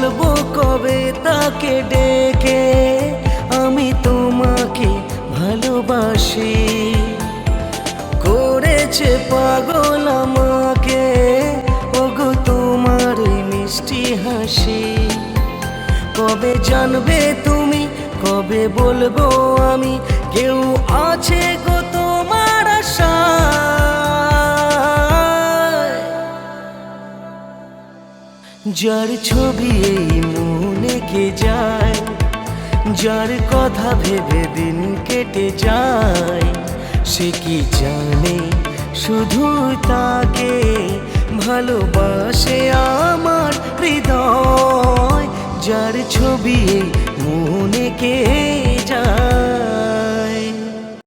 বলবো কবে তাকে ডেকে আমি তোমাকে ভালোবাসি। করেছে পাগল আমাকে ওগো তোমার ওই মিষ্টি হাসি। কবে জানবে তুমি, কবে বলবো আমি, কেউ আছে গো তোমার আশায়। যার ছবি এই মনে কে যায়, যার কথা ভেবে দিন কেটে যায়, সে কি জানে শুধু তাকে ভালোবাসে আমার হৃদয়। যার ছবি এই মনে কে যায়।